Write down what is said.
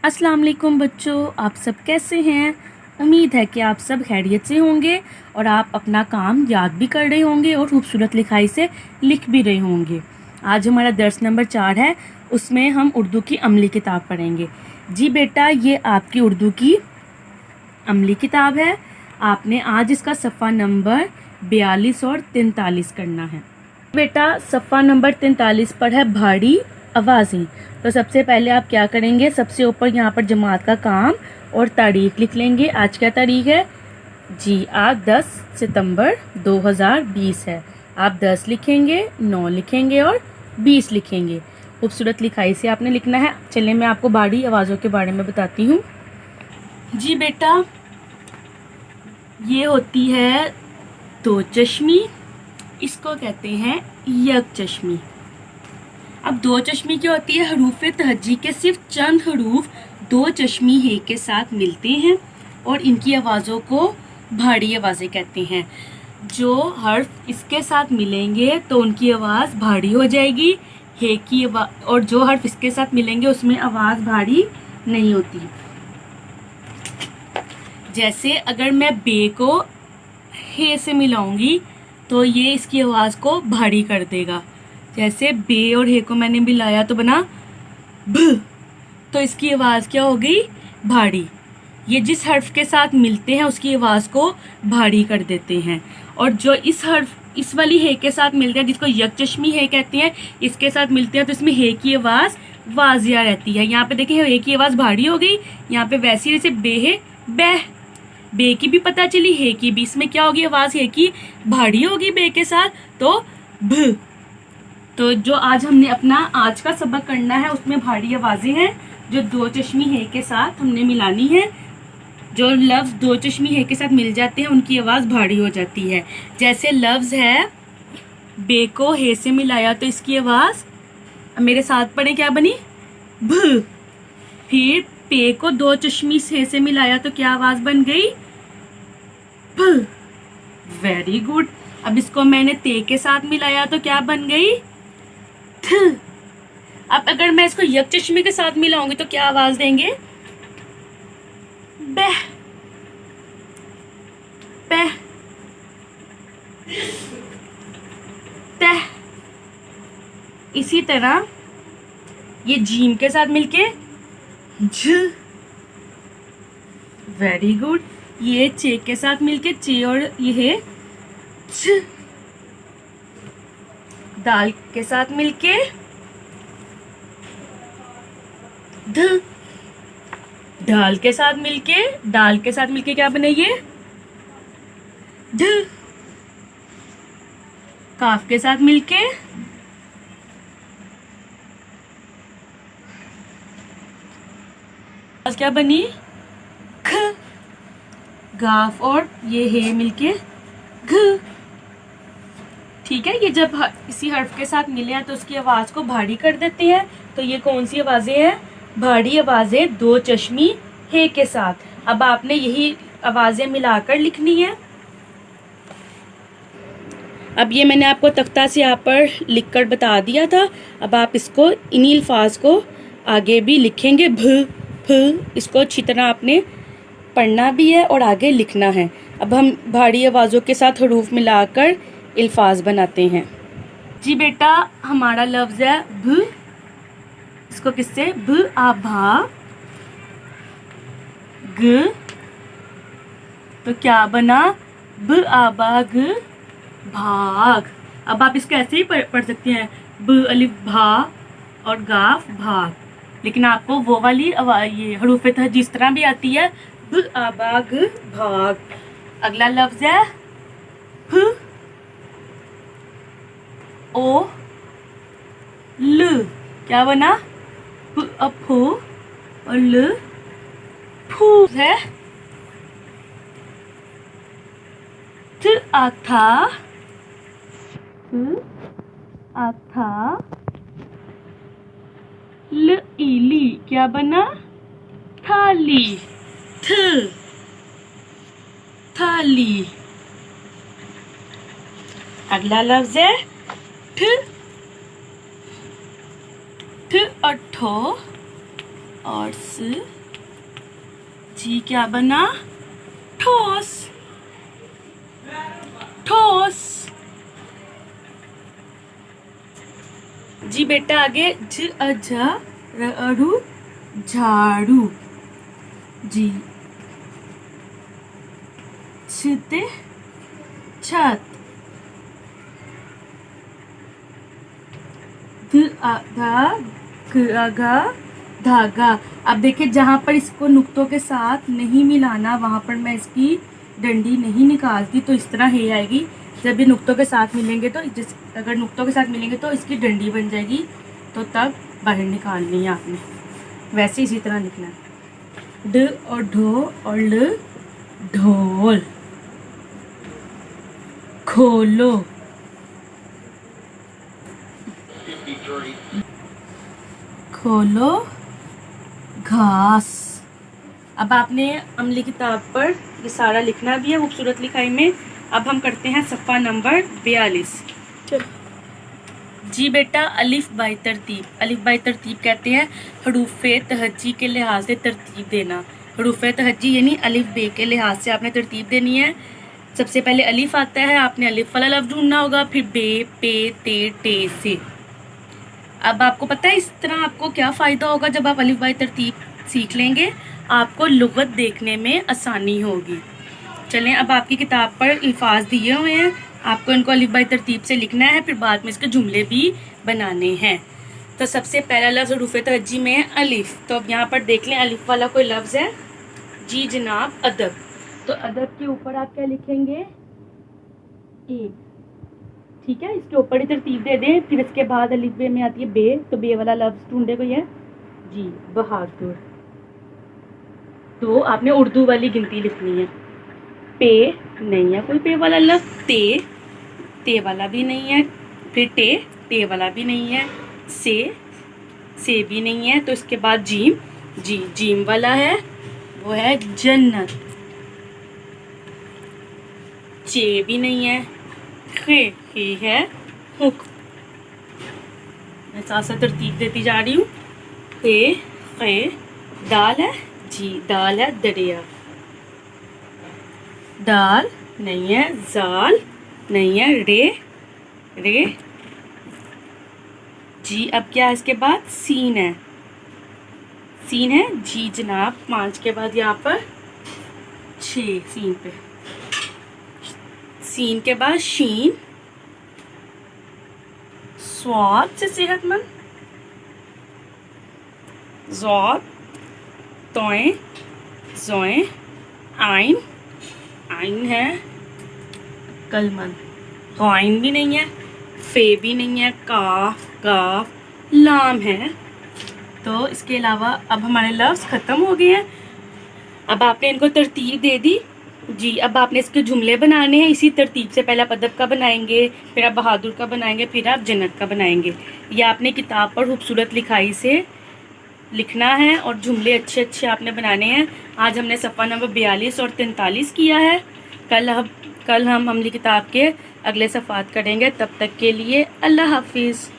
अस्सलाम वालेकुम बच्चों, आप सब कैसे हैं। उम्मीद है कि आप सब खैरियत से होंगे और आप अपना काम याद भी कर रहे होंगे और खूबसूरत लिखाई से लिख भी रहे होंगे। आज हमारा दर्स नंबर 4 है, उसमें हम उर्दू की अमली किताब पढ़ेंगे। जी बेटा, ये आपकी उर्दू की अमली किताब है। आपने आज इसका सफ़ा नंबर 42 और 43 करना है। बेटा, सफ़ा नंबर 43 पर है भारी आवाज़ें। तो सबसे पहले आप क्या करेंगे, सबसे ऊपर यहाँ पर जमात का काम और तारीख लिख लेंगे। आज क्या तारीख है जी, आज 10 सितंबर 2020 है। आप 10 लिखेंगे, 9 लिखेंगे और 20 लिखेंगे। खूबसूरत लिखाई से आपने लिखना है। चलिए मैं आपको भारी आवाज़ों के बारे में बताती हूँ। जी बेटा, ये होती है दो चश्मी, इसको कहते हैं यक चश्मी। अब दो चश्मी क्या होती है, हरूफ तहज्जी के सिर्फ चंद हरूफ दो चश्मी हे के साथ मिलते हैं और इनकी आवाज़ों को भारी आवाज़ें कहते हैं। जो हर्फ इसके साथ मिलेंगे तो उनकी आवाज़ भारी हो जाएगी, हे की आवाज़, और जो हर्फ इसके साथ मिलेंगे उसमें आवाज़ भारी नहीं होती। जैसे अगर मैं बे को हे से मिलाऊंगी तो ये इसकी आवाज़ को भारी कर देगा। जैसे बे और हे को मैंने मिलाया तो बना भ, तो इसकी आवाज़ क्या हो गई, भारी। ये जिस हर्फ के साथ मिलते हैं उसकी आवाज़ को भारी कर देते हैं। और जो इस वाली हे के साथ मिलते हैं, जिसको यकचश्मी हे कहते हैं, इसके साथ मिलते हैं तो इसमें हे की आवाज़ वाजिया रहती है। यहाँ पे देखिए हे की आवाज़ भारी हो गई, यहाँ पे वैसी जैसे बे है बह, बे की भी पता चली, हे की भी। इसमें क्या होगी, आवाज़ हे की भारी होगी बे के साथ, तो भ। तो जो आज हमने अपना आज का सबक करना है उसमें भारी आवाज़ें हैं जो दो चश्मी हे के साथ हमने मिलानी है। जो लफ्ज़ दो चश्मी हे के साथ मिल जाते हैं उनकी आवाज़ भारी हो जाती है। जैसे लफ्ज़ है बे को हे से मिलाया तो इसकी आवाज़, मेरे साथ पढ़े, क्या बनी, भ। फिर पे को दो चश्मी हे से मिलाया तो क्या आवाज़ बन गई, भ। Very good. अब इसको मैंने ते के साथ मिलाया तो क्या बन गई, थ। अब अगर मैं इसको यक चश्मे के साथ मिलाऊंगी तो क्या आवाज देंगे, बह, पह, तह। इसी तरह ये जीम के साथ मिलके झ। Very good. ये चे के साथ मिलके चे और ये छ। दाल के साथ मिलके ध। दाल के साथ मिलके क्या बने, ये ढ। काफ के साथ मिलके क्या बनी, ख। गाफ और ये हे मिलके घ। ठीक है, ये जब इसी हर्फ के साथ मिले हैं तो उसकी आवाज़ को भारी कर देते हैं। तो ये कौन सी आवाज़ें हैं, भारी आवाज़ें दो चश्मी हे के साथ। अब आपने यही आवाज़ें मिलाकर लिखनी है। अब ये मैंने आपको तख्ता से यहाँ पर लिखकर बता दिया था। अब आप इसको इन्हीं अल्फाज को आगे भी लिखेंगे, भ फ। इसको अच्छी तरह आपने पढ़ना भी है और आगे लिखना है। अब हम भारी आवाज़ों के साथ हरूफ मिलाकर अल्फाज बनाते हैं। जी बेटा, हमारा लफ्ज़ है भ। इसको किससे, भ आभा ग, तो क्या बना, ब आबा ग भाग। अब आप इसको ऐसे ही पढ़ सकते हैं, ब अलिफ भा और गाफ भाग, लेकिन आपको वो वाली ये हरूफ तहज्जुद जिस तरह भी आती है, ब आबा ग भाग। अगला लफ्ज़ है फ ओ ल, क्या बना, फ अफो और ल फू है। थ आथा, आथा। ल इली, क्या बना, थाली, थ थाली। अगला लफ्ज है ठ, ठ और ठो, और जी क्या बना? ठोस। ठोस। जी बेटा आगे झाड़ू। झाड़ू। जी छत। छत। धागा। धागा। अब देखिए जहाँ पर इसको नुक्तों के साथ नहीं मिलाना वहाँ पर मैं इसकी डंडी नहीं निकालती, तो इस तरह हे आएगी। जब ये नुक्तों के साथ मिलेंगे तो अगर नुक्तों के साथ मिलेंगे तो इसकी डंडी बन जाएगी, तो तब बाहर निकालनी है आपने। वैसे इसी तरह लिखना है। ड और ढो और ल ढोल। खोलो। खोलो घास। अब आपने अमली किताब पर ये सारा लिखना भी है खूबसूरत लिखाई में। अब हम करते हैं सफ़ा नंबर 42। जी बेटा अलिफ बाई तरतीब। अलिफ बाई तरतीब कहते हैं हरूफे तहज्जी के लिहाज से तरतीब देना। हरूफे तहज्जी यानी अलिफ बे के लिहाज से आपने तरतीब देनी है। सबसे पहले अलिफ आता है, आपने अलिफ वाला लफ्ज़ ढूंढना होगा, फिर बे पे ते टे से। अब आपको पता है इस तरह आपको क्या फ़ायदा होगा? जब आप अलिफ बाई तरतीब सीख लेंगे आपको लुग़त देखने में आसानी होगी। चलें अब आपकी किताब पर अल्फाज दिए हुए हैं, आपको इनको अलिफ बाई तरतीब से लिखना है, फिर बाद में इसके जुमले भी बनाने हैं। तो सबसे पहला लफ्ज़ हरूफ़े तहज्जी में है अलिफ। तो अब यहाँ पर देख लें अलिफ वाला कोई लफ्ज़ है। जी जनाब अदब। तो अदब के ऊपर आप क्या लिखेंगे? ए। ठीक है, इसके ऊपर ही तरतीब दे दें। फिर इसके बाद अलिफ बे में आती है बे, तो बे वाला लफ्ज़ ढूंढे कोई है? जी बहादुर। तो आपने उर्दू वाली गिनती लिखनी है। पे नहीं है कोई पे वाला लफ्ज़। ते वाला भी नहीं है। फिर टे वाला भी नहीं है। से भी नहीं है। तो इसके बाद जीम। जी जीम वाला है, वो है जन्नत। चे भी नहीं है। खे है हुक्म। मैं साथ साथ तरतीब देती जा रही हूँ। खे दाल है। जी दाल है दरिया। दाल नहीं है। जाल नहीं है। रे जी। अब क्या है इसके बाद? सीन है। सीन है। जी जनाब 5 के बाद यहाँ पर 6 सीन पे। सीन के बाद शीन। स्वाद से सेहतमंद। ज़ौद तोए ज़ोए। आइन है कलमंद। गाइन भी नहीं है। फे भी नहीं है। काफ काफ लाम है। तो इसके अलावा अब हमारे लफ्ज़ ख़त्म हो गए हैं। अब आपने इनको तरतीब दे दी। जी अब आपने इसके जुमले बनाने हैं इसी तरतीब से। पहले आप अदब का बनाएंगे, फिर आप बहादुर का बनाएंगे, फिर आप जन्नत का बनाएंगे। ये आपने किताब पर खूबसूरत लिखाई से लिखना है और जुमले अच्छे अच्छे आपने बनाने हैं। आज हमने सफ़ा नंबर 42 और 43 किया है। कल हम अमली किताब के अगले सफ़ात करेंगे। तब तक के लिए अल्लाह हाफिज़।